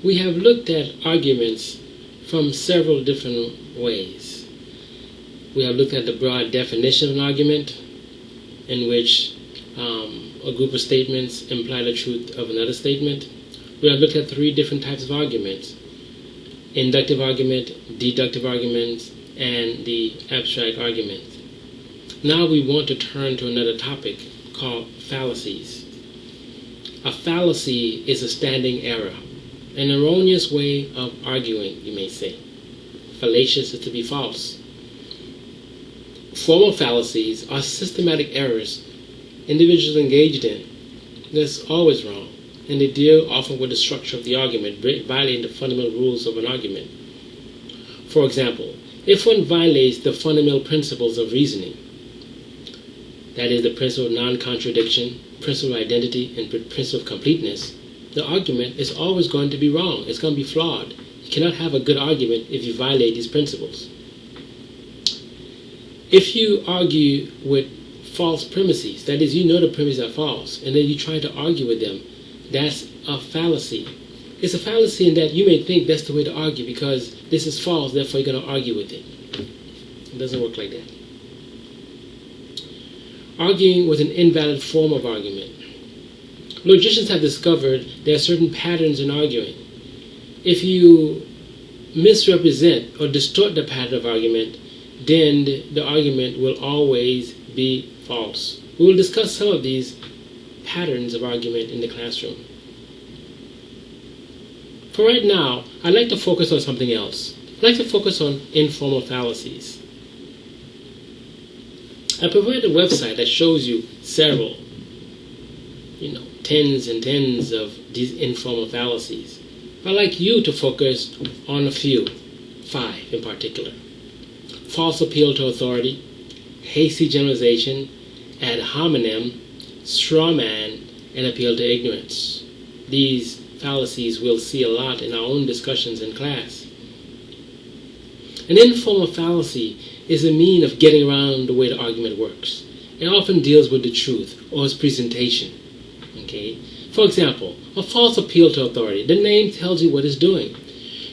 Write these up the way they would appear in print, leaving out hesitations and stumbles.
we have looked at arguments from several different ways. We have looked at the broad definition of an argument, in which a group of statements imply the truth of another statement. We have looked at three different types of arguments: inductive argument, deductive arguments, and the abstract argument. Now we want to turn to another topic called fallacies. A fallacy is a standing error, an erroneous way of arguing, you may say. Fallacious is to be false. Formal fallacies are systematic errors individuals engaged in. That's always wrong, and they deal often with the structure of the argument, violating the fundamental rules of an argument. For example, if one violates the fundamental principles of reasoning, that is, the principle of non-contradiction, principle of identity, and principle of completeness, the argument is always going to be wrong. It's going to be flawed. You cannot have a good argument if you violate these principles. If you argue with false premises, that is, you know the premises are false, and then you try to argue with them, that's a fallacy. It's a fallacy in that you may think that's the way to argue because this is false, therefore you're going to argue with it. It doesn't work like that. Arguing with an invalid form of argument. Logicians have discovered there are certain patterns in arguing. If you misrepresent or distort the pattern of argument, then the argument will always be false. We will discuss some of these patterns of argument in the classroom. For right now, I'd like to focus on something else. I'd like to focus on informal fallacies. I provided a website that shows you several, tens and tens of these informal fallacies. I'd like you to focus on a few, 5 in particular. False appeal to authority, hasty generalization, ad hominem, straw man, and appeal to ignorance. These fallacies we'll see a lot in our own discussions in class. An informal fallacy is a mean of getting around the way the argument works. It often deals with the truth or its presentation. Okay? For example, a false appeal to authority. The name tells you what it's doing.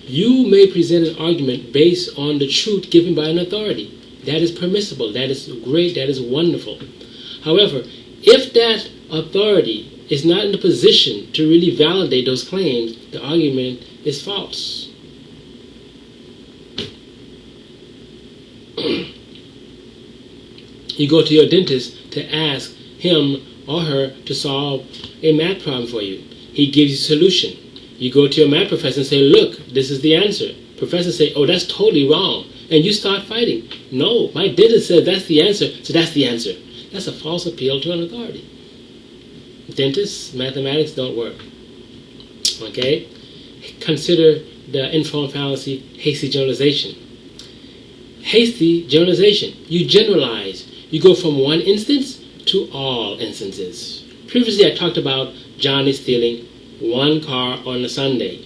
You may present an argument based on the truth given by an authority. That is permissible. That is great. That is wonderful. However, if that authority is not in the position to really validate those claims, the argument is false. You go to your dentist to ask him or her to solve a math problem for you. He gives you a solution. You go to your math professor and say, look, this is the answer. Professor say, oh, that's totally wrong. And you start fighting. No, my dentist said that's the answer, so that's the answer. That's a false appeal to an authority. Dentists, mathematics don't work. Okay? Consider the informal fallacy, hasty generalization. Hasty generalization. You generalize. You go from one instance to all instances. Previously I talked about John is stealing one car on a Sunday.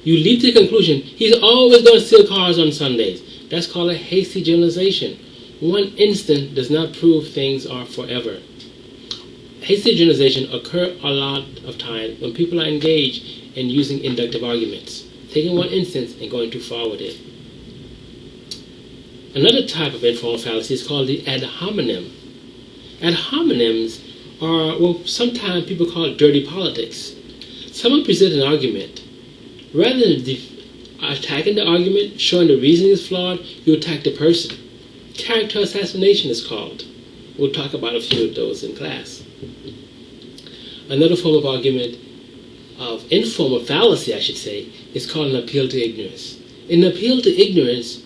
You leap to the conclusion he's always going to steal cars on Sundays. That's called a hasty generalization. One instant does not prove things are forever. Hasty generalization occur a lot of times when people are engaged in using inductive arguments, taking one instance and going too far with it. Another type of informal fallacy is called the ad hominem. Ad hominems are, sometimes people call it dirty politics. Someone presents an argument. Rather than attacking the argument, showing the reasoning is flawed, you attack the person. Character assassination is called. We'll talk about a few of those in class. Another form of argument, of informal fallacy I should say, is called an appeal to ignorance. In an appeal to ignorance,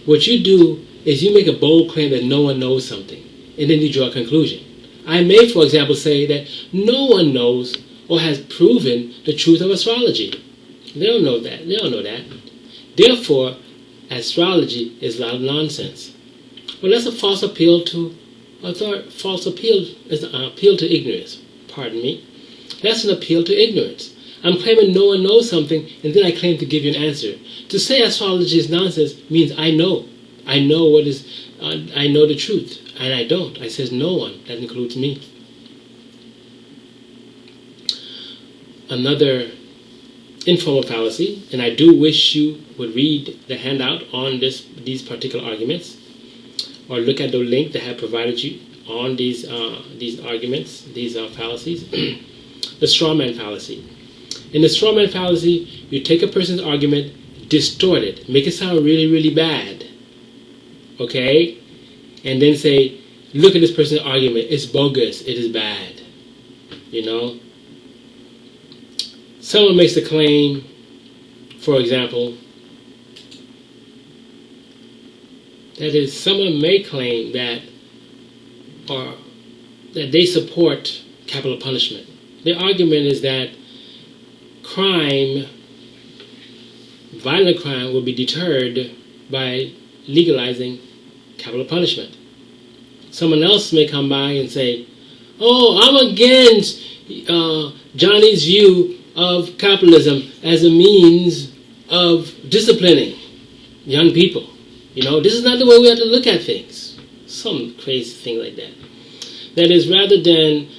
what you do is you make a bold claim that no one knows something, and then you draw a conclusion. I may, for example, say that no one knows or has proven the truth of astrology. They don't know that. They don't know that. Therefore, astrology is a lot of nonsense. Well, that's a false appeal to appeal to ignorance. Pardon me. That's an appeal to ignorance. I'm claiming no one knows something, and then I claim to give you an answer. To say astrology is nonsense means I know. I know what is. I know the truth, and I don't. I says no one. That includes me. Another informal fallacy, and I do wish you would read the handout on these particular arguments, or look at the link that I have provided you on these arguments, these fallacies. The straw man fallacy. In the straw man fallacy, you take a person's argument, distort it, make it sound really, really bad, okay, and then say, look at this person's argument, it's bogus, it is bad, you know. Someone makes a claim, for example, that is, someone may claim that they support capital punishment. Their argument is that crime, violent crime, will be deterred by legalizing capital punishment. Someone else may come by and say, oh, I'm against Johnny's view of capitalism as a means of disciplining young people. You know, this is not the way we have to look at things. Some crazy thing like that. That is, rather than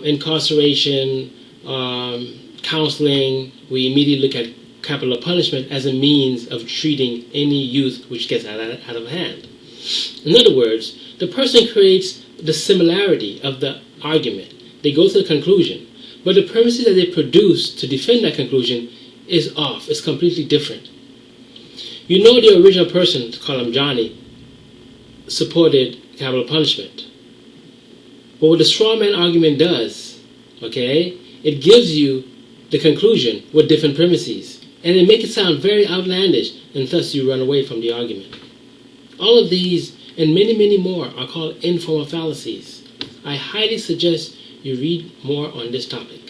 incarceration, counseling, we immediately look at capital punishment as a means of treating any youth which gets out of hand. In other words, the person creates the similarity of the argument. They go to the conclusion, but the premises that they produce to defend that conclusion is off. It's completely different. You know, the original person, to call him Johnny, supported capital punishment. But what the straw man argument does, okay, it gives you the conclusion with different premises, and it makes it sound very outlandish, and thus you run away from the argument. All of these and many, many more are called informal fallacies. I highly suggest you read more on this topic.